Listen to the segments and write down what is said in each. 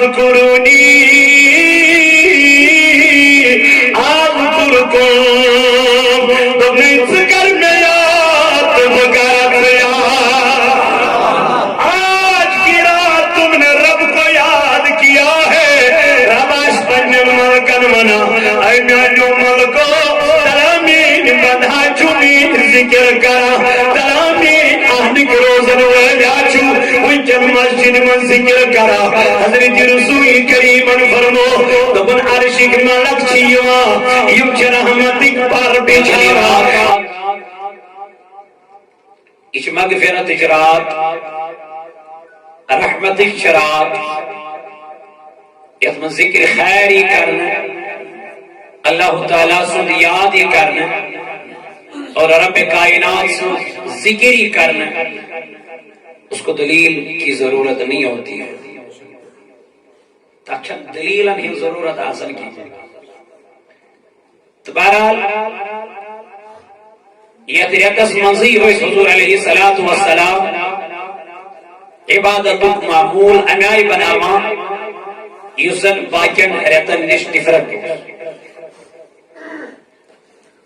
اذکرونی اذکرکم تمہیں ذکر میں یاد بکرت یاد آج کی رات تم نے رب کو یاد کیا ہے رب آشتن ملکن منا اے میانو ملکو تلامین بدھا چونین ذکر کرا تلامین آہنک روزن ویدیا چو ویچن مسجد من ذکر کرا حضرت رسول کریم فرمو دبن عرشک ملک چیوا یم چھ رحمتک پر بیچنیوا اچھ مغفرت اجرات رحمتک شرات یت من ذکر خیری کرنا اللہ تعالیٰ سن یاد ہی کرنا اور رب کائنات سے ذکر ہی کرنا اس کو دلیل کی ضرورت نہیں ہوتی ہے تاکہ دلیل نہیں ضرورت حاصل کی جائے تو بہرحال یہ تریتس منزی ہوئی حضور علیہ السلام عبادت معمول امیائی بناوا یوزن باکن ریتن نش نفرت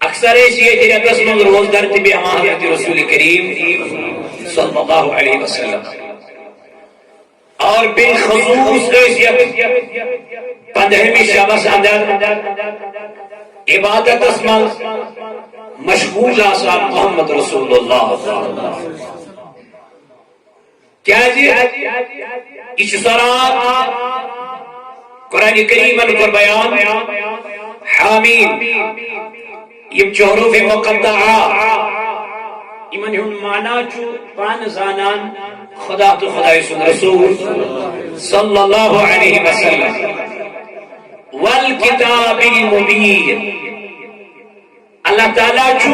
اکثر ایسی ہے تریتس منز روز درد بھی ہمان حضرت رسول کریم صلی اللہ علیہ وسلم اور بالخصوص ایسی پندرہویں شبس اندر عبادت اسمان مشغول آسان محمد رسول اللہ کیا جی اس سرات قرآن کریم پر بیان حامیم یہ حروف مقطعہ ایمن ہن معنی چو پان زانان خدا تو خدا رسول صلی اللہ علیہ وسلم والکتاب المبین اللہ تعالیٰ چو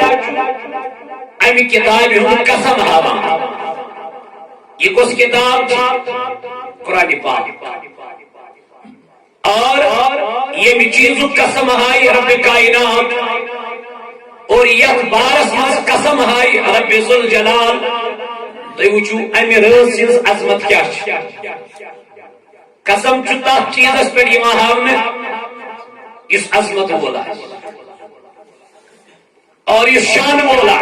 امی کتاب ہم قسم ہوا یہ کس کتاب قرآن پاک اور یہ بھی چیزوں قسم ہائی رب کائنات اور یک بارس مز قسم ہائی رب ذوالجلال تو وچو امی رز عظمت کیا قسم چتا چیزس پر ایمان ہاونے اس عظمت بولا اور اس شان بولا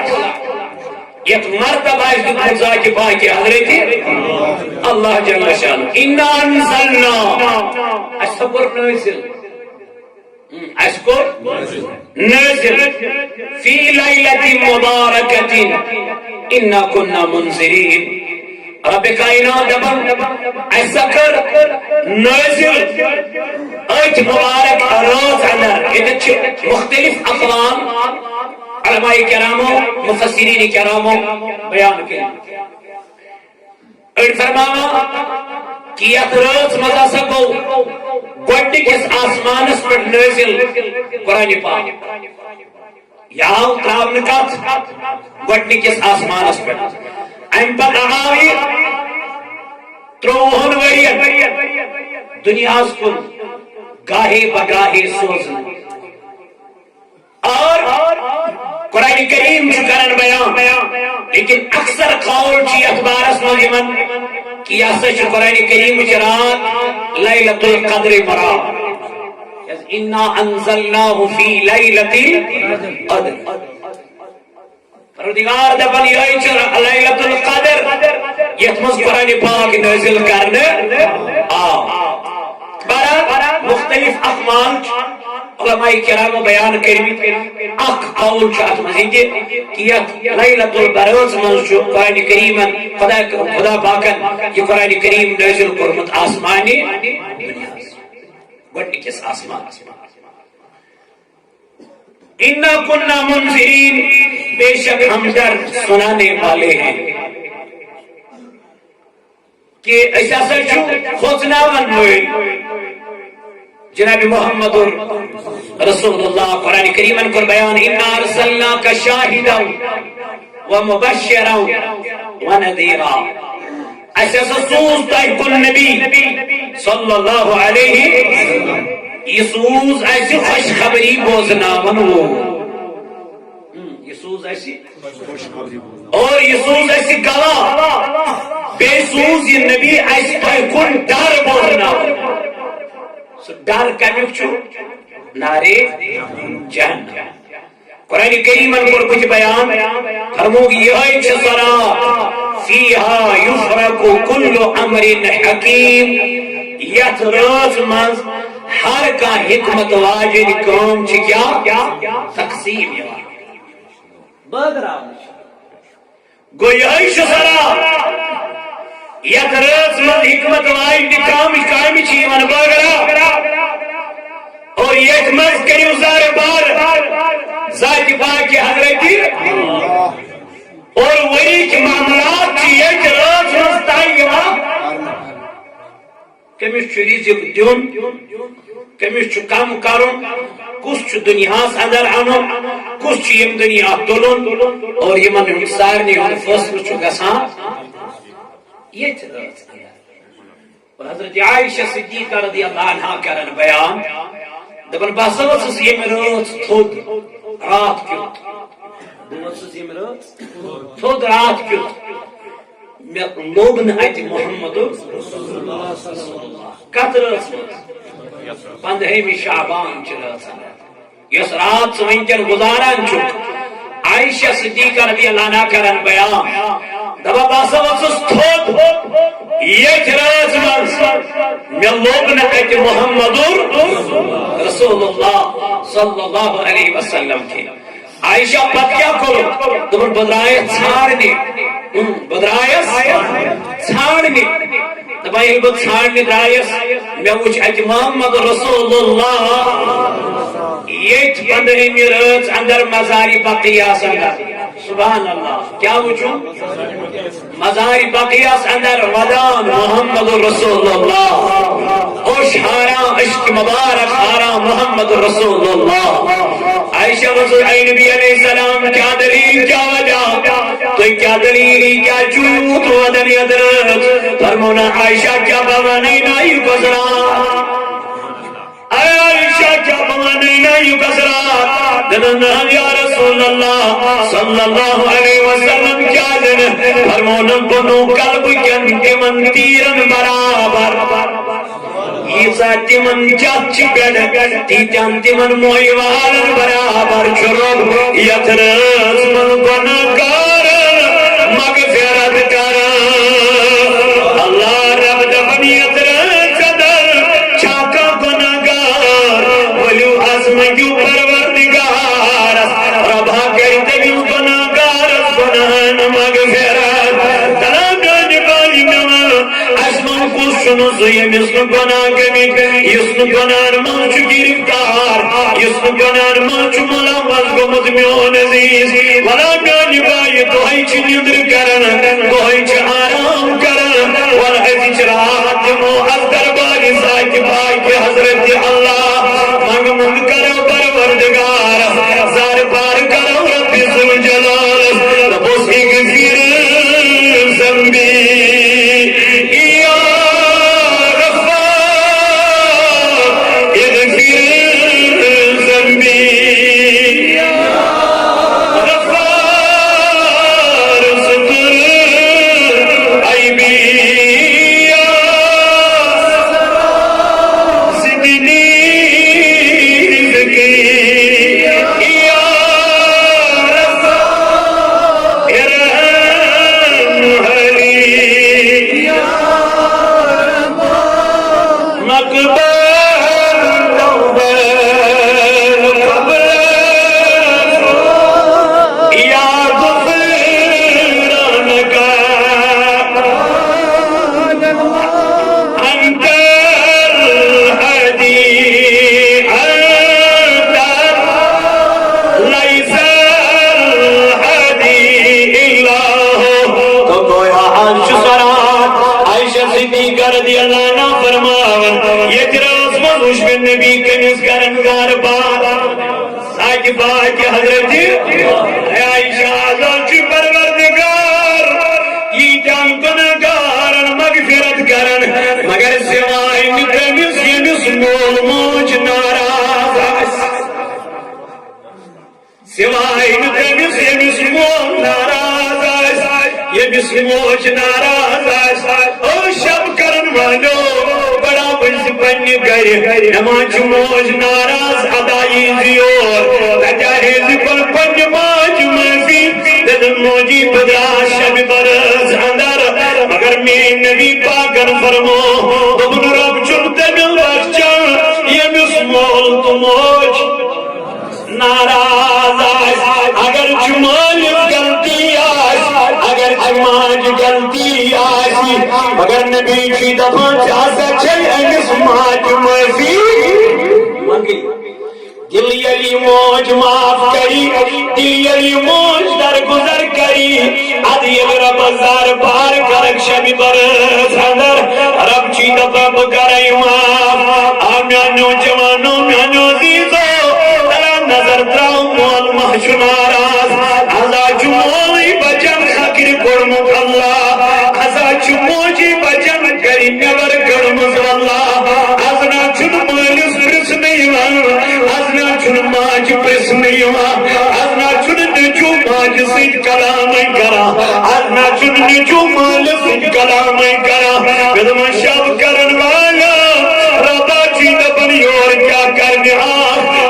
یک مرتبہ اس مرزا کے باقی حضرت اللہ جل شانہ انا انزلنا اشکر نازل اشکر نازل فی لیلت مبارکت انا کننا منذرین رب کائنات دبن اشکر نازل ایت مبارک روز اندر مختلف اقوام علماء کراموں مفسرین کراموں بیان کے اور فرماوا کہ روز مزا سکو گوڑی کس آسمان اس پر نازل قرآن پاک یہاں ترابن کات گوڑی کس آسمان اس پر ام پر آئی تروہن وریت دنیا اس کو گاہے بگاہے سوزن اور قرآن کریم شکرن بیان لیکن اکثر قول چی اخبار اس مجمن کیا سچ قرآن کریم چرات لیلت القدر مرا انا انزلناہ فی لیلت القدر پروردگار دبن یہی چر لیلت القدر یتمز قرآن پاک نازل کرنے برا مختلف اقوال علماء کرام بیان کرمی اک قول چاہت مزید کیا لیلت البروز منشو قرآن کریم خدا پاکن یہ قرآن کریم نازل کرمت آسمانی گوڑی کس آسمان اِنَّا كُنَّا مُنذِرِينَ بے شک ہم در سنانے والے ہیں کہ ایسا سچو خوزناون ہوئے جناب محمد رسول اللہ قرآن کریم کو بیان اِنَّا أَرْسَلْنَاكَ شَاهِدًا وَمُبَشِّرًا وَنَذِيرًا ایسا سوز تائی کل نبی صلی اللہ علیہ یسوس ایسی خوش خبری بوزنا منو یسوس ایسی اور یسوس ایسی گواہ بے سوز یہ نبی ایسی تائی کل دار بوزنا ڈر کمیک چھو نارے جہنم قرآن کریم کو کچھ بیان فرمو یہ سرا فیہا یفرق کل امر حکیم یت روز مز ہر کا حکمت واجد کام چھ کیا تقسیم گو یہ سرا یت روز مز حکمت واجد کام چھ بغرا اور یہ مز کریو زار بار ذات پاک حضرت اور وہی کے معاملات کی ایک راز مستائی کمیس چھ رزق دیون کمیس چھ کم کرن کس چھ دنیا اندر انن کس چھ یم دنیا تلن اور یمن سارنی ہند فیصلہ چھ گژھان یہ راز اور حضرت عائشہ صدیقہ رضی اللہ عنہا کرن بیان دپن بس ؤژھس ییٚمہِ رٲژ تھوٚد رات کیُتھ بہٕ ؤژھس ییٚمہِ رٲژ تھوٚد رات کیُتھ مےٚ لوٚب نہٕ اَتہِ محمد کتھ رٲژ منٛز 15 شعبان چہِ رٲژ یۄس رات ژٕ وٕنکٮ۪ن گُزاران چھُکھ عائشہ صدیقہ رضی اللہ عنہا کرن بیان دپان بہٕ ہسا ؤژھس تھوٚد ییٚتھۍ رٲژ منٛز مےٚ لوٚب نہٕ اَتہِ محمد رسول اللہ صلی اللہ علیہ وسلم کی عائشہ پتہ کیا کرو دپن بہٕ درٛایس ژھانڈنہِ دپان ییٚلہِ بہٕ ژھانڈنہِ درٛایس مےٚ وُچھ اَتہِ محمد رسول اللہ ییٚتھۍ 15 رٲژ اندر مزارِ بقیعس اندر سبحان اللہ کیا وچھو مزار بقیعس اندر ودان محمد رسول اللہ اوش ہارا عشق مبارک ہارا محمد رسول اللہ عائشہ رسول نبی علیہ السلام کیا دلیل کیا وجہ تو کیا دلیل کیا جھوٹ ودن یدرت فرمونا عائشہ کیا بوانی نائی گزرا عائشہ کیا بوانی نائی گزرا دنن یا رسول اللہ صلی اللہ علیہ وسلم کیا دن فرمونم بنو قلب کن تمن تیرن برابر ایسا تمن چچ پیڑ تیتن تمن موئی والن برابر چرب یترس من گناہگار مغفرت کر اللہ رب دفن یترس صدر چھاکا گناہگار ولیو عظم کیوں پروردگار ربا کرتے بھی گناہگار گناہن مغفرت تلابان بالی نمان اسمان کو سنو سیم اس گناہ کمی اس گناہ مانچ گرفتار اس گناہ مانچ ملامت کو مدمیون عزیز ولا گانی بائی توہی چھ ندر کرن توہی چھ آرام کرن والعزی چرات موحد درباری ذات بائی کے حضرت اللہ مانگ منگ کرو پروردگار زار پار کرو رب ذوالجلال لبوس اغفر ذنبی یا غفار اغفر ذنبی یا غفار ستر عیبی یا زدنی نبی کنس کرن گار بار ساکی باکی حضرت عائشہ آزاد چی پروردگار یہ جان گناہگارن مغفرت کرن مگر سوائے نترمس یمس مول موج ناراض سوائے نترمس یمس مول ناراض یمس موج ناراض او شب کرن والو بڑا بڑھ پنی گھر نماز موج ناراض ادائی زیور تجاہز کل پنی ماج مزی دن موجی بدرا شب برز اندر مگر میں نبی پاکر فرمو دبن رب چلتے مل بخچان یہ مس مول تو موج ناراض اگر چمالف غلطی اگر چماج غلطی آسی مگر نبی کی دفعہ چاہتا چھل امس ماج مزی منگی دل یلی موج معاف کری دل یلی موج درگزر کری ادیل رب زار بار کرک شب برس اندر رب چی دفعہ بکرائی معاف آمیانو جوانو میانو زیزو نظر تراؤ مول محشو ناراض ازا چمولی بچن خکر کرمک اللہ ازا چموجی بچن کری نور کرمز اللہ ازنا چن مالس پرس نیوان ازنا چن ماج پرس نیوان ازنا چن نجو ماج سید کلامی کرا ازنا چن نجو مال سید کلامی کرا قدم شب کرن والا ربا چی دبنی اور کیا کرنی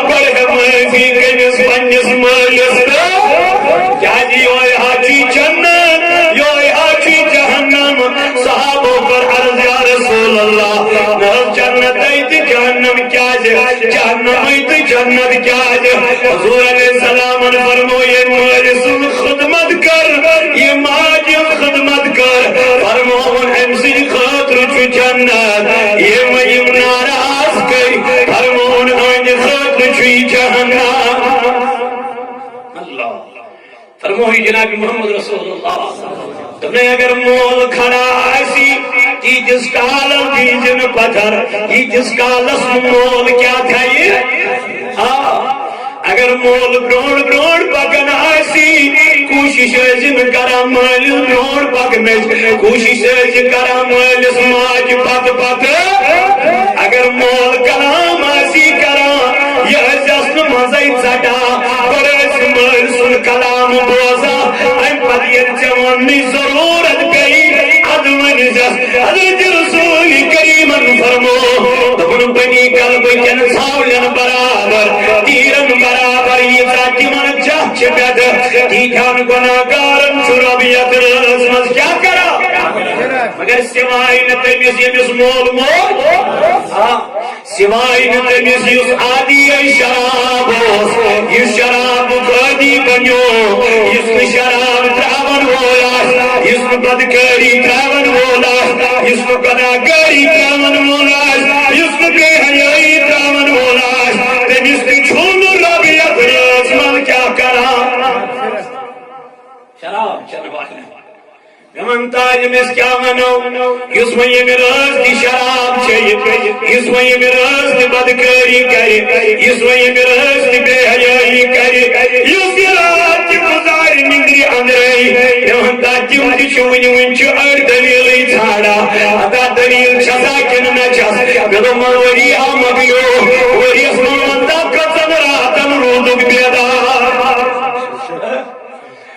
بڑھ مزی کمس پنس مالس کیا جی ہوئے حاجی جنت یہ حاجی جہنم صحابوں پر عرض یا رسول اللہ نہ جنت ایت جہنم کیا جے جہنم ایت جنت کیا جے حضور علیہ السلام نے فرمایا مالس خدمت کر یہ ماج خدمت کر فرمایا امسی خاطر چھ جنت یہ میم ناراض کر فرمایا ان خاطر چھ جہنم اللہ فرمائی جناب محمد رسول اللہ تم نے اگر مول کھڑا ایسی کی جس کالم دیجن پتھر کی جس کالس مول کیا تھا یہ اگر مول گروڑ گروڑ پکن ایسی کوشش جن کرا مال گروڑ پکن کوشش جن کرا مال سماج پت پت اگر مول کلام ایسی کرا یہ جسن مزائی چٹا برس مال سن کلام بوزا ایم پر یہ جوانی ضرورت گئی ادوان جس حضرت رسول کریم فرمو دبن بنی قلب کن ساولن برابر تیرن برابر یہ ذاتی من چاہ چکد تیجان گناہگارن شرابیت رسمز کیا کرا مگر سوائی نتمیز یمیز مول مول سوائی نتمیز یس آدی شراب یہ شراب قادی بنیو اس شراب تراون ہولا اس بدکاری تراون ہولا اس گناہگاری تراون ہولا اس بے حیائی تراون ہولا تمیز کی چھون رابیت رسمز کیا کرا شراب چنوالے من تاج میں کیا منو اس میں یہ میراث دی شراب چاہیے اس میں یہ میراث دی بدکاری کرے اس میں یہ میراث دی بے حیائی کرے اس رات کی گزار نندری اندرے من تاج میں چونی ونچ اور دلیل چھاڑا ادا دلیل چھسا کن نہ چھس گدو موری مگیو وری اسمان تا کتن راتن رودک بیدا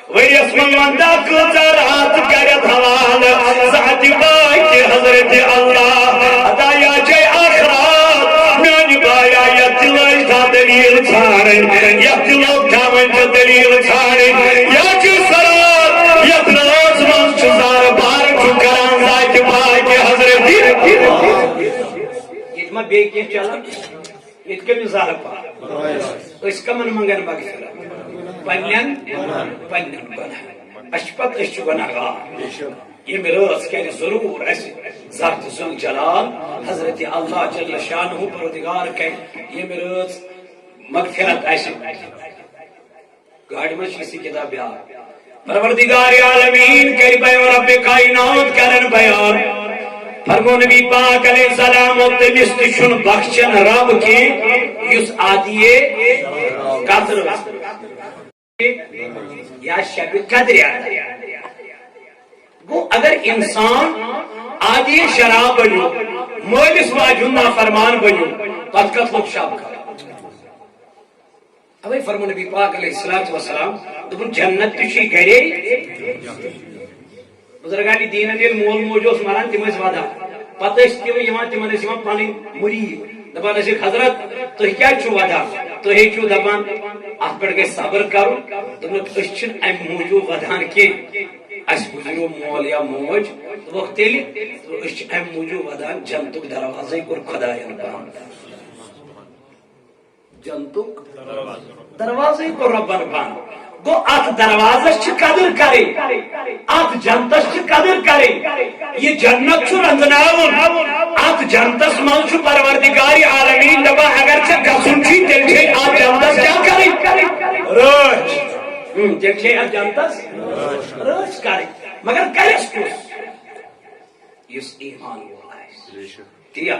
وہی اسمان مندہ کچھ رات کرت حوال ذات بائی حضرت اللہ ادایا جے آخرات میان بایا یا دلائی تھا دلیل چھاڑن یا دلوک تھاون جو دلیل چھاڑن یا جو سرات یا دلاز من چزار بار چکران ذات بائی حضرت یہ میں بے کیا چلا یہ کمی زار پا اس کا من منگن باقی سرات پنین گناہ اشپت اشچ گناہگار یہ میراث کہنے ضرور ایسے ذات زنگ جلال حضرت اللہ جل شانہ پروردگار کہنے یہ میراث مغفرت ایسے گاڑی میں چیسی کتاب بیان پروردگار عالمین کہنے بیان رب کائنات کرن بیان فرمو نبی پاک علیہ السلام اپتمست شن بخشن رب کی یس آدیے قدر یا شب قدر گو اگر انسان آدھی شراب بنو مولس واجن نافرمان بنو پت کت لوگ شب کھا اوے فرمو نبی پاک علیہ السلام دبن جنت تشی گرے بزرگانی دین دل مول موجوس مران تیمیز وادا پتہ تم تمہن پن مرید دپان حضرت تھی کیا ودان تھی دپان ات پہ گھر صبر کر ام موجود ودان کی گزرو مول یا موج دپک تیل ام موجود ودان جنتک دروازے کور خدائن بند جنتک دروازے کور ربن بند گو ات دروازس قدر کریں ات جنتس قدر کریں یہ جنت رنزناون ات جنتس من پروردگار عالمین دپان اگر ژے گژھُن چھی تیل چھ ات جنتس کیا کریں رٲچھ تیل چھ ات جنتس رٲچھ کریں مگر کرس کس یس ایمان وول آسہِ تیا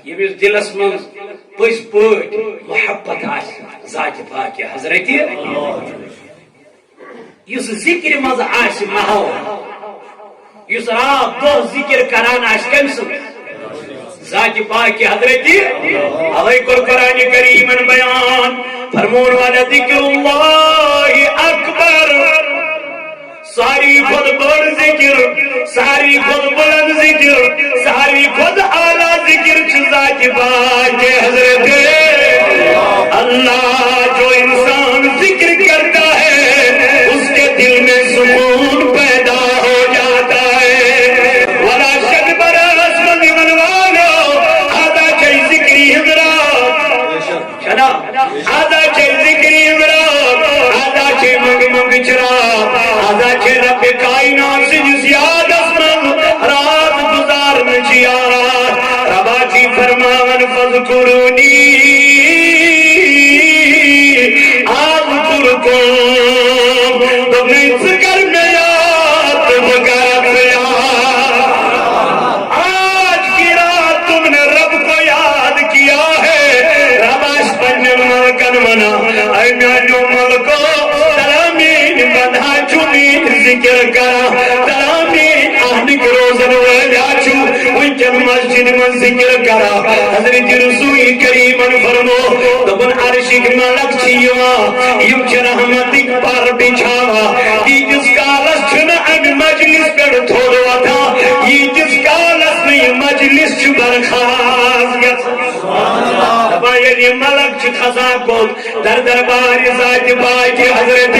یمس دلس من پز پٲٹھۍ محبت آسہِ ذات پاک حضرت یس ذکر مز آسہِ ماحول یس رات دۄہ ذکر کران آسہِ کٔمۍ سُنٛد ذات پاک حضرت علیہ قرآن کریم بیان فرمون والا ذکر اللہ اکبر ساری خود بڑ ذکر ساری خود بلند ذکر ساری خود اعلیٰ ذکر ذات پاک حضرت اللہ جو انسان ذکر کرتا ہے اس کے دل میں سکون پیدا ہو جاتا ہے ولا شک برس من منوانو آدھا چاہی ذکری حضرات شنا آدھا چاہی ذکری حضرات آدھا چاہی منگ منگ چرات آدھا چاہی رب کائنات سے زیادہ من رات گزارن چیارات ربا جی فرمان فذکرونی آج کی رات تم نے رب کو یاد کیا ہے رباش پنجن ملکن منا ایمیانو ملکو سلامین بندھا چومین ذکر کرا سلامین آہنک روزن ویجاچو وینچن مسجد من ذکر کرا حضرت رسول کریم فرمو دبن عرشک ملک چیوا یم چھ رحمتک پر بچھاوا یہ جس کالس چھنا ام مجلس پر تھوڑ وطا یہ جس کالس میں مجلس چھ برخاز گس دبا یہ ملک چھ خزا کول در دربار ذات پاک حضرت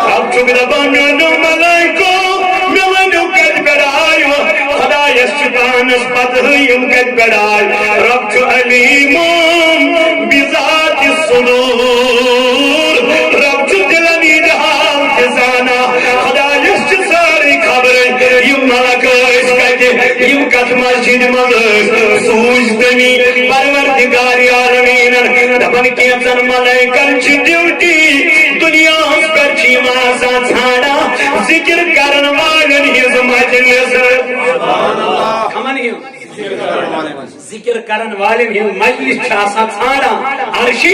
رب چھ دبا نو ملائکو ملنو کت برائیو خدا یسچتانس پتہیم کت برائی رب چھ علیمم بذات الصدور رب چھ دلنی دہاو کزانا خدا یسچ ساری خبریں یم ملک اس کتے یم کت مسجد مدرس سوچ دنی پروردگار عالمین دبن کیتن ملائکن چھ ڈیوٹی دنیا اس پر چھ ماسا چھاڑا ذکر کرن والن ہز مجلس کمن ہز ذکر کرن والن ہز مجلس چھاسا چھاڑا عرشی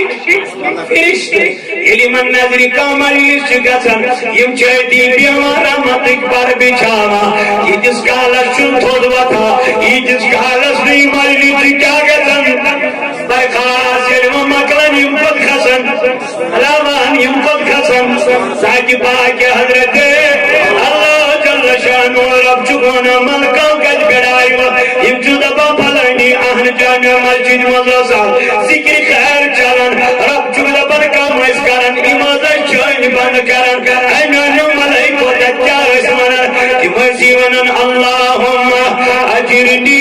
فرشتے علم نظری کا مجلس گسن یم چیتی بیمار رحمتک پر بچھاوا یہ جس کالس چن تھوڑ وطا یہ جس کالس نہیں مجلس کیا گسن برخاص علم مکلن یم خود خسن علاوان یم خود خسن ذات پاک حضرت اللہ جل شانو رب چکونا ملکاں کج گڑائی یم جدبا پھلانی آہن جامع مسجد مدرسہ ذکر خیر چلن رب چکونا کام اس کرن امازہ چوئن بند کرن ایمانو ملائکو تکیا اس منن تمہسی ونن اللہم اجرنی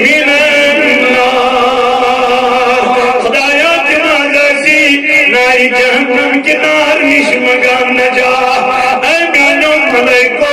من النار خدایا تمہسی ناری جہنم کی نار نشمگان نجا ایمانو ملائکو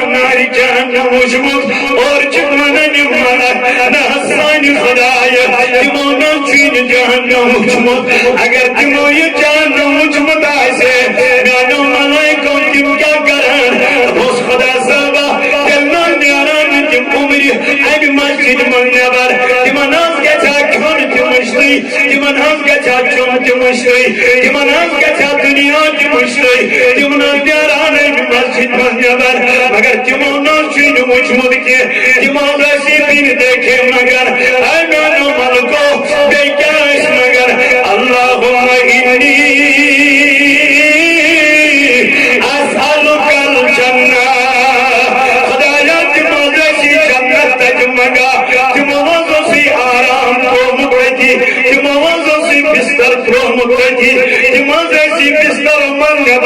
ناری جہنم وشمت اور چکمنن ملک نحسانی خدایا تمونا چین جہنم وشمت اگر تمو یہ جہنم وشمت آئیسے میانو ملائکو تم کیا کرن اس خدا صحبہ دلنا نیاران تم عمری ایمی مسجد من نبر تمن ہم کے چھا کھون تم مشری تمن ہم کے چھا چون تم مشری تمن ہم کے چھا دنیا تم مشری تمن ہم نیاران ایمی مسجد من نبر مگر تمو نوچین مجمد کے تمو رسیبین دیکھے مگر اے میانو ملکو بے کیا اس مگر اللہم انی اسألک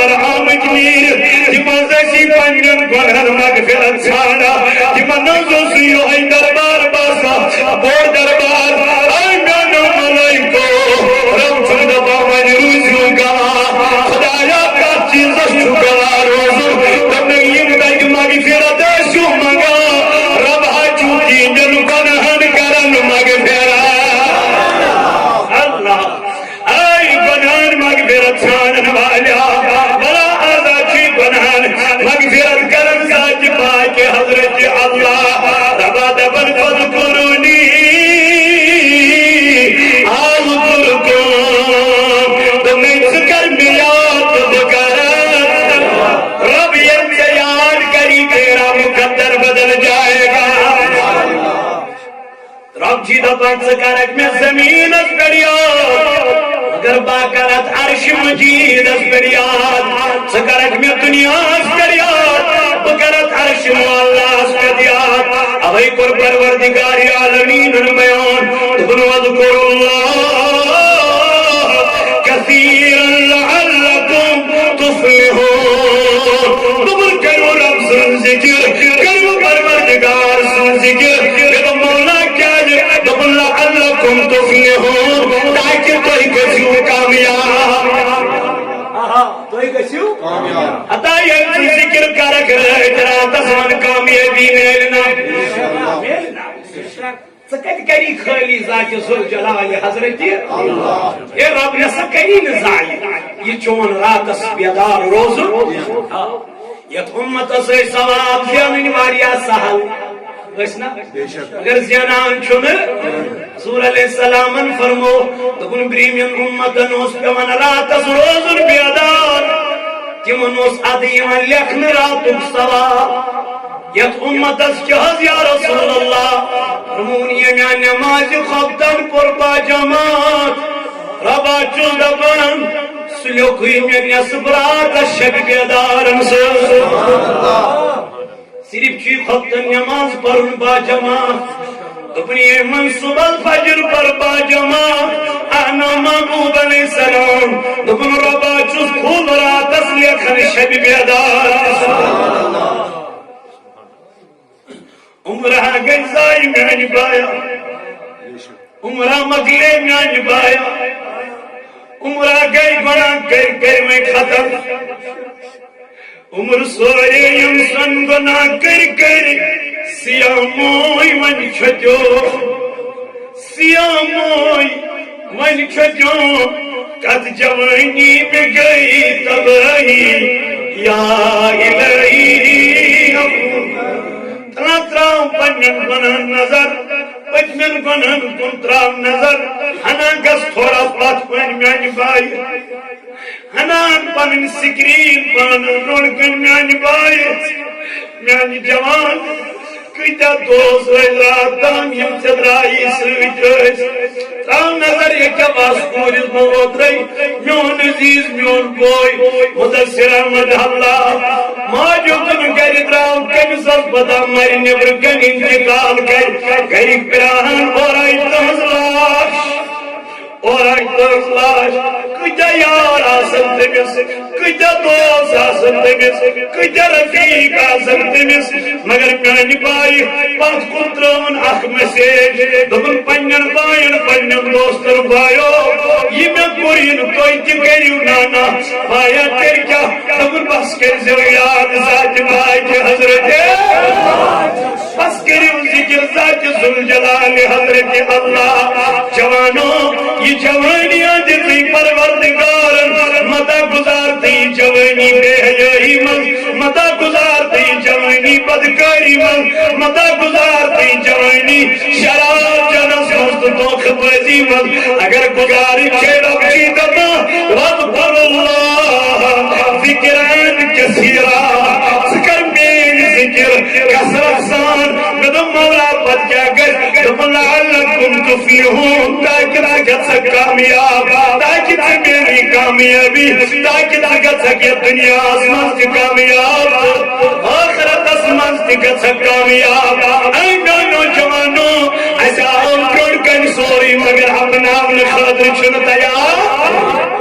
پیغمبر آمد میر تمن زسی پنجن گنہن مغفرت ژھانڈا تمن نوزو یہ دربار باسا بوڑ دربار اے میانو ملائکو رب چھو دبا من روزو گواہ خدایا کت چیزس چھو گواہ روزو تمہیں یم تک مغفرت شو منگا رب ہچو تینجن گنہن کرن مغفرت اللہ اے گنہن مغفرت ژھانڈن والیا بلا آزادی گنہن مغفرت کرن ساتھ پاک حضرت اللہ ربا دبن فذکرونی جی دپن سکرک میں زمین اس پڑیاد اگر باکرت عرش مجید اس پڑیاد سکرک میں دنیا اس پڑیاد بکرت عرش مولا اس پڑیاد اوہی کر پروردگار عالمین بیان دبنو اذکر اللہ کثیرا لعلکم تفلحون دبن کرو رب سن ذکر کرو پروردگار سن ذکر کرو مولا لعلکم تفلحون تاکہ توہی گسیو کامیاب توہی گسیو کامیاب اتا یہ ذکر کرک رہے ترا تسمن کامیابی میلنا سکت کری خالی ذات ذل جلال حضرت اے رب نے سکری نزائی یہ چون راتس بیدار روزو یہ امت سے ثواب زینن واریا سہل اگر زینان چھن حضور علیہ السلام فرمو دکن بریمین امتن اس پہ من راتس روزن بیدار تمن اس ادیم لکھن راتک ثواب یت امتس کہز یا رسول اللہ فرمونی میں نماز خوبتن قربا جماعت ربا چل دبن سلوکی میں نسبرات شب بیدارم سے صرف چی خطن نماز پرن با جماعت اپنی منصوب الفجر پر با جماعت انا محبوب علیہ السلام دکن ربا چوز کھول رات اس لیکن شب بیدار عمرہ گئی زائی میں نبایا عمرہ مغلے میں نبایا عمرہ گئی گناہ کر میں ختم عمر سورے یم گناہ کر سیاموئی من چھتیو سیاموئی من چھتیو قد جوانی میں گئی تباہی یا الہی تنا تراؤں پنن گناہ نظر پچمن گناہ کن تراؤں نظر ہنا گس تھوڑا پات پن میانی بائی ہنان پنن سکرین پن رونکن میانی بائی میانی جوان کتا دوست راتان یم چدرائی سویت تراؤں نظر یک باس کوریز موت رئی میون عزیز میون بوئی مدسر احمد اللہ ماجو تن گری تراؤں کمسل پتا مری نبر کن انتقال گری پراہن اور آئی تحصلاش اور آئی تحصلاش کتا یار آسن تمس کتا دوست آسن تمس کتا رفیق آسن تمس مگر میانی بائی پانچ کنترون اخ مسیج دبن پنجن بائن پنجن دوستر بائیو یہ میں پورین کوئی تکریو نانا بایا تیر کیا دبن بس کر زیاد ذات بائی کے حضرت بس کریو ذکر ذات ذوالجلال حضرت اللہ جوانوں یہ جوانیاں دلی پروردگار متا گزارتی جوانی بے حیائی من متا گزارتی جوانی بدکاری من متا گزارتی جوانی شراب جنس مست دوخ بازی من اگر گزاری کھیڑا بچی دما وَذْكُرُ اللَّهَ ذِكْرًا كَثِيرًا ذکر میں ذکر کثرت سان قدم مولا پت کیا گر دم لعلکم تفلحون تاکہ لگت سک کامیاب تاکہ میری کامیابی تاکہ لگت سک دنیا آسمان سے کامیاب آخرت آسمان سے سک کامیاب اے نوجوانوں ایسا ہم کر کن سوری مگر اپنا اپنے خاطر چن تیار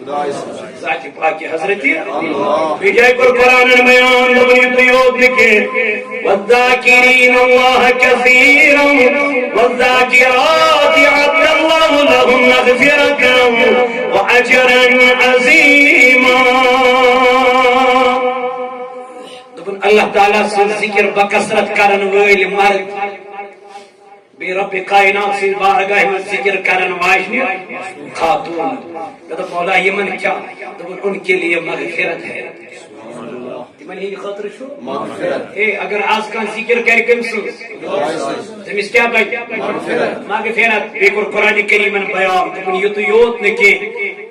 ذات پاک حضرت بیجائے پر قرآن بیان دبنی طیوب لکھے والذاکرین اللہ کثیرا والذاکرات عد اللہ لهم مغفرتا واجرا عظیما دبن اللہ تعالیٰ سے ذکر بکثرت کرن ویل مرد بے رب کائنات سے بارگاہ میں ذکر کرن واجنی خاتون تو مولا یمن کیا تو ان کے لیے مغفرت ہے یمن ہی خاطر شو مغفرت اے اگر آج کا ذکر کر کم سو تمس کیا بھائی مغفرت بے قرآن کریم بیان تو یہ تو یوت نے کہ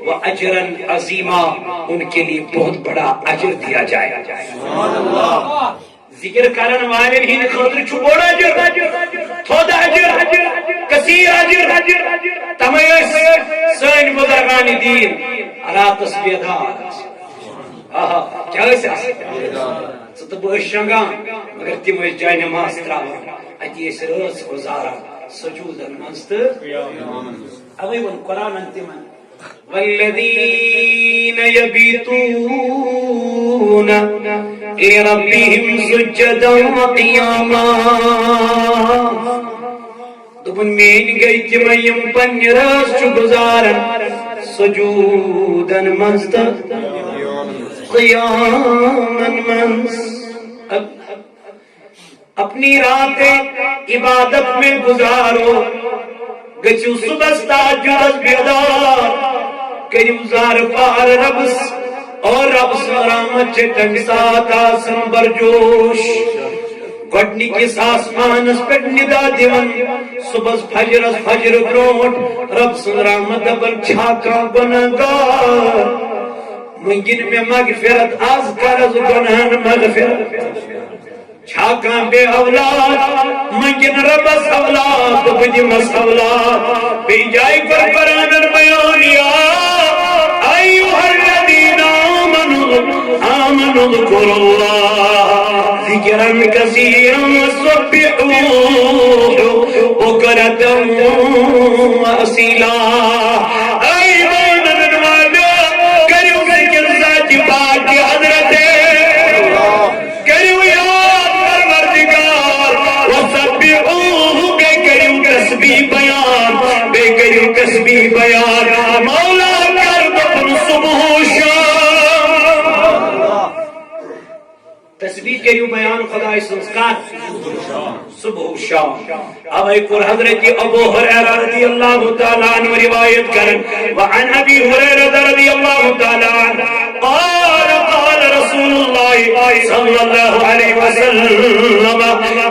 وہ اجرا عظیما ان کے لیے بہت بڑا اجر دیا جائے سبحان اللہ ذکر کرن والے ہی خاطر چھو بڑا اجر تھوڑا اجر کثیر اجر تمام سین بزرگان دین اللہ تسبیح دار کیا ہے ست بہ شنگان مگر تم جائے نماز تراوان اتی اس رس گزارا سجودن مست اوی ون قرآن تمن والذین یبیتون لربهم سجدا وقیاما دبن مین گئی تمیم پن راس چو گزارن سجودن مست قیامن مست اپنی رات عبادت میں گزارو گچو صبح تہجد بیدار کریو زار پار ربس اور رب سلامت چٹن ساتھ آسن برجوش گھٹنی کس آسمانس پر ندا دیون صبح فجر بروٹ رب سلامت دبر چھاکا گناہگار منگن میں مغفرت آز کرز گناہن مغفرت چھاکا بے اولاد منگن ربس اولاد بدمس اولاد بے جائی پر قرآن بیان یا ایوہ الذین آمنوا اذکروا اللہ ذکرا کثیرا وسبحوہ بکرۃ واصیلا بیان مولا کر دفن صبح و شام تسبیح کے یوں بیان خدا سنسکار صبح و شام اب ایک اور حضرت ابو ہریرہ رضی اللہ تعالیٰ عنہ روایت کرن وعن ابی ہریرہ رضی اللہ تعالیٰ عنہ قال رسول اللہ صلی اللہ علیہ وسلم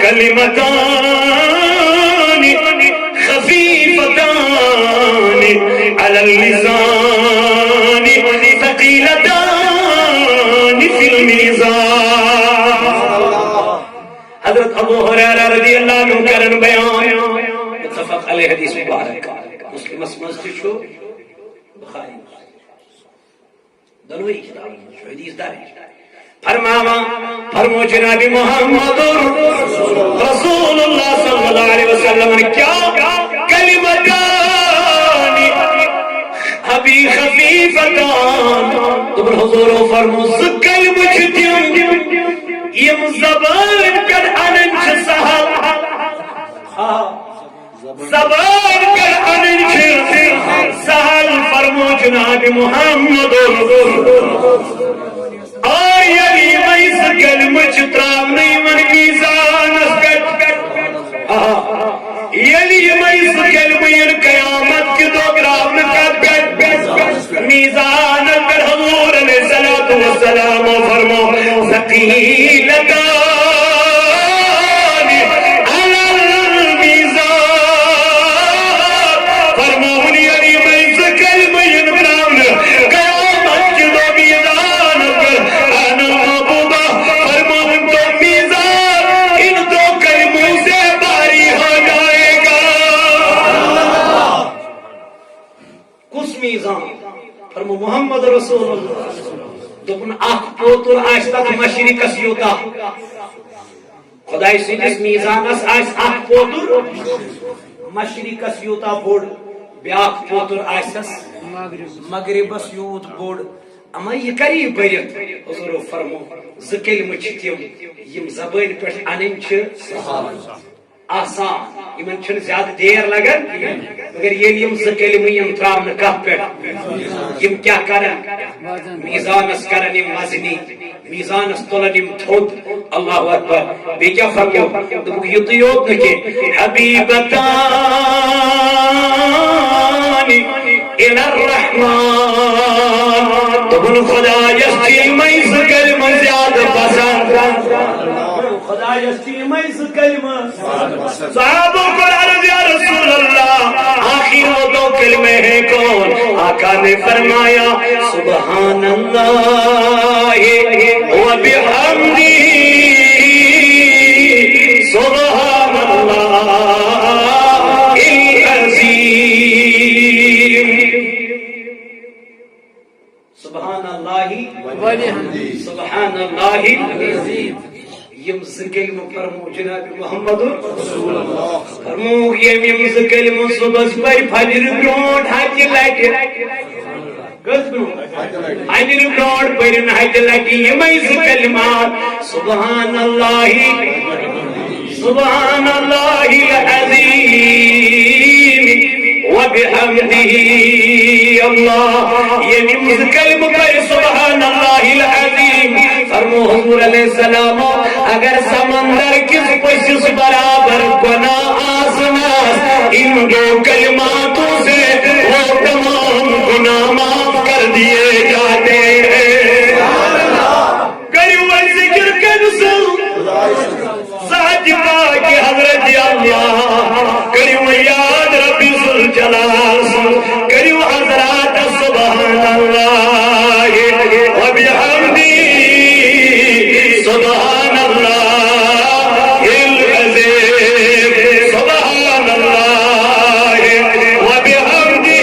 کلمتان خفیفتان على اللسان ثقيلتان في الميزان حضرت ابو ہریرہ رضی اللہ عنہ کرن بیان متفق علیہ حدیث مبارک مسلم مسجد شو بخاری دونوں ہی کتاب شو حدیث دار فرمو جناب محمد رسول اللہ صلی اللہ علیہ وسلم نے کیا کلمتان ابھی خفیفتان تم حضور فرمو سکل مجھتیم یم زبان کر اننچ سہل زبان کر اننچ سہل فرمو جناب محمد آئی میں سکل مجھترام نہیں من میزان اسکت یلی میں سکل میر قیامت کی دو گرام نکت میزان پر حضور علیہ السلام فرمو ثقیلتان علی المیزان فرمو یلی میں سکل میر گرام قیامت کی دو میزان پر انا محبوبہ فرمو ان تو میزان ان دو کلموں سے باری ہو جائے گا کس میزان فرمو محمد رسول اللہ دپن اخ پوتر آس تک مشرقس یوتا خدای سندس میزانس آس اخ پوتر مشرقس یوتا بوڑ بیاکھ پوتر آسس مغربس یوت بوڑ اما یہ کری برت حضور فرمو ز کلمہ چھ تم یم زبان پہ ان آسان یمن چھن زیادہ دیر لگن مگر یل یم ز کلمہ یم تراون کت پہ یم کیا کرن میزانس کرن یم وزنی میزانس تلن یم تھود اللہ اکبر بی کیا فرمو دم یت یوت نکے حبیبتان الى الرحمن تمن خدا یستی میں ز کلمہ زیادہ پسند خدا یستی میں ز کلمہ صحابہ کو عرض یا رسول اللہ آخر وہ دو کلمے ہیں کون؟ آقا نے فرمایا سبحان اللہ و بحمدہ سبحان اللہ العظیم سبحان اللہ سبحان اللہ یم زکلم فرمو جناب محمد رسول اللہ فرمو یم زکلم صبح پر فجر برونٹ حج لٹہ حجر برونٹ پرن حج لٹہ یم زکلمات سبحان اللہ العظیم وبحمدہ اللہ یم زکلم پر سبحان اللہ العظیم فرمو حضور علیہ السلام اگر سمندر کس پشس برابر گناہ آسناس ان دو کلماتوں سے وہ تمام گناہ معاف کر دیے جاتے ہیں کریو ذکر کنسل ذات پاک حضرت اللہ کریو یاد ربی ذوالجلال کریو حضرات سبحان اللہ وبحمدہ سبحان اللہ العظیم سبحان اللہ وبحمدہ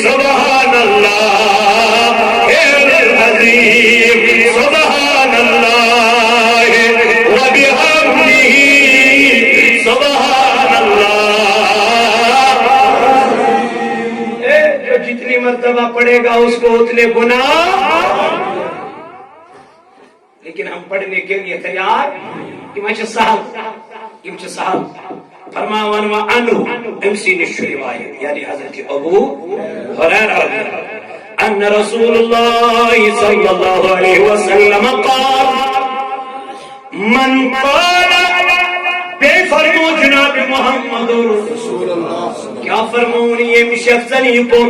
سبحان اللہ العظیم سبحان اللہ وبحمدہ سبحان اللہ جو جتنی مرتبہ پڑھے گا اس کو اتنے گناہ لیکن ہم پڑھنے کے لیے تیار سہل فرماوان و انو امسی نشو روایت یعنی حضرت ابو ہریرہ ان رسول اللہ صلی اللہ علیہ وسلم قال من قال بے فرمو جناب محمد رسول اللہ کیا فرمون یہ شخصنی پر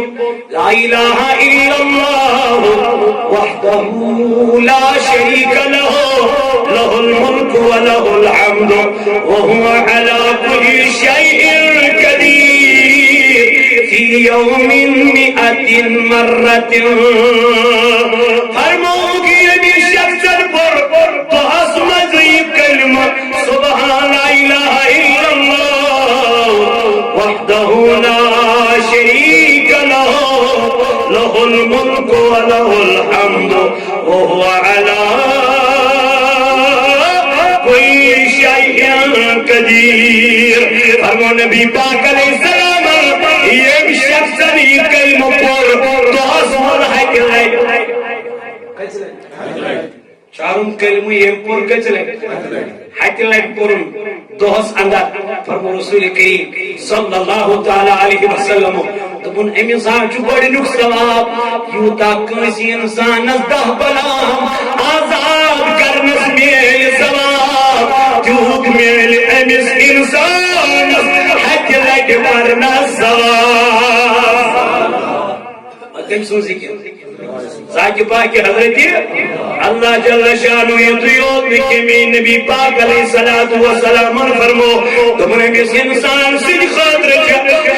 لا الہ الا اللہ وحدہ لا شریک لہ لہ الملک ولہ الحمد وہو علی کل شیء قدیر فی یوم 100 مرۃ فرمون کی یہ شخصن پر تو اسمت کلمہ سبحان لا الہ الا اللہ وحدہ لا شریک لہ لہ الملک ولہ الحمد وہو علی کل شیء قدیر فرمو نبی پاک علیہ السلام یہ شخص یہ کلمہ پر تو اسمت چارم کلمہ یہ پر کچلے حتی لٹ پرم دوہس اندر فرمو رسول کریم صلی اللہ تعالی علیہ وسلم دبن امیزان چو بڑی نک ثواب یوتا کنسی انسان نزدہ بلام آزاد کرنس میل ثواب تیوت میل امیز انسان حتی لٹ پرنا ثواب تم سوزی کیا ذاکی پاکی حضرتی اللہ جل شانو یہ دیوت لکھے میں نبی پاک علیہ السلام فرمو تمہیں اس انسان سے خاطر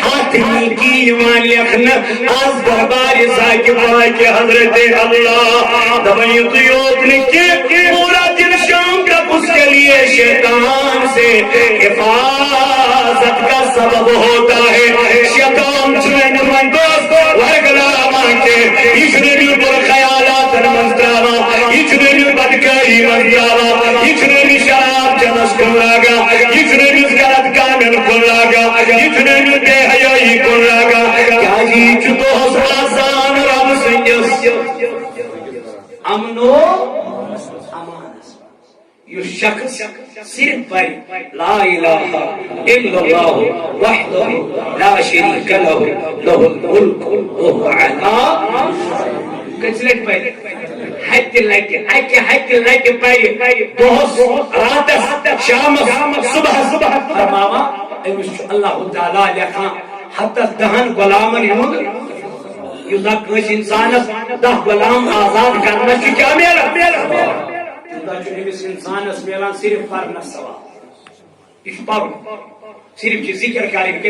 حاتمی کی والی اخنا آز دربار ذاکی پاکی حضرت اللہ تمہیں یہ دیوت لکھے پورا دن شام کا اس کے لیے شیطان سے حفاظت کا سبب ہوتا ہے شیطان چلن من دوست ورگلا مانکے اشنے بھی پر خیالات منزدارا اشنے بھی بدکاری منزدارا اشنے بھی شراب جنس کن لاگا یہ چنمس غلط کامن کن لاگا یہ چنمس بے حیائی کن لاگا کیا جی چطوس آسان رب سنجس امنو امانس یہ شخص صرف پر لا الہ الا اللہ وحدہ لا شریک لہ لہ الملک وهو علی کس لٹ پر حت لٹ پر دہس راتس شامس صبح فرماوا امس اللہ تعالی لکھان ہتس دہن غلامن ہند یوزا کس انسانس 10 غلام آزاد کرنا کیا میرا امس انسانس ملان صرف پرنس ثواب یہ پڑھ صرف ذکر کریں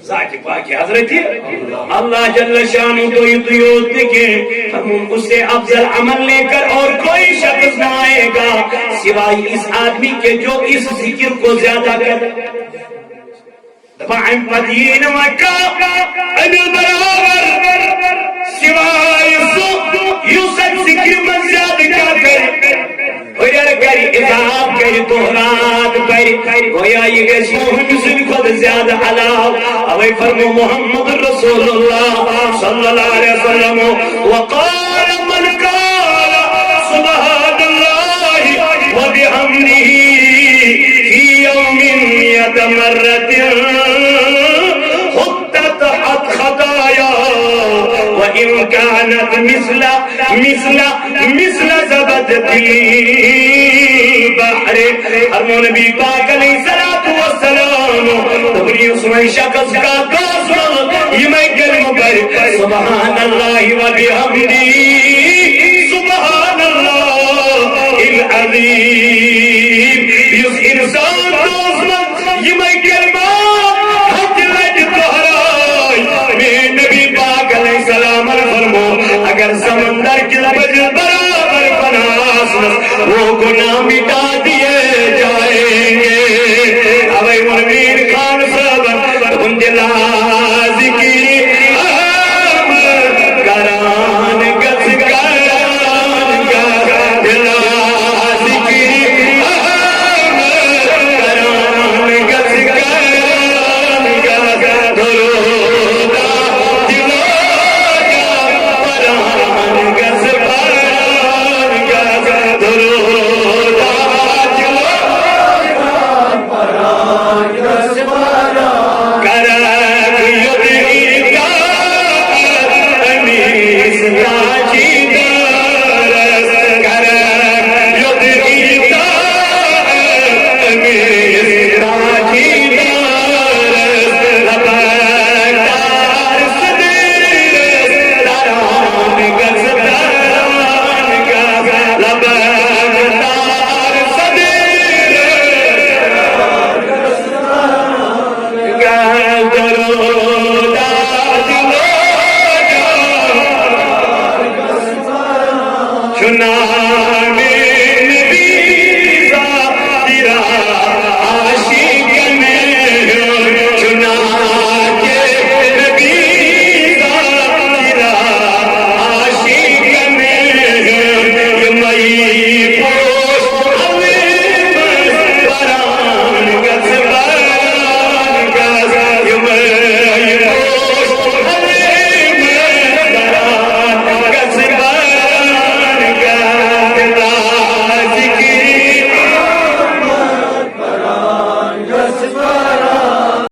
ذات پاک حضرت اللہ جل شانہ تو یوت کے اس سے افضل عمل لے کر اور کوئی شخص نہ آئے گا سوائے اس آدمی کے جو اس ذکر کو زیادہ کرے دفعن پدین وکا انل برابر سوائے یوسف ذکر من زیادہ کرے ہویا کری اضاف کری توہرات کری ہویا یہ گسی حسن خود زیادہ علاو اوے فرمو محمد رسول اللہ صلی اللہ علیہ وسلم وقال من قال سبحان اللہ وبحمده في يوم يتمرد خطت حد خطايا وإن كانت مثل زبدة البحر ہر نبی پاک علیہ الصلوۃ والسلام تبری اس میں شخص کا دوست یہ میں کلمہ پر سبحان اللہ و بحمدہ سبحان اللہ العظیم اس انسان دوست یہ میں کلمہ حج لج دہرائی میں نبی پاک علیہ السلام فرمو اگر سمندر کی لبج برابر بناس وہ گناہ مٹا دی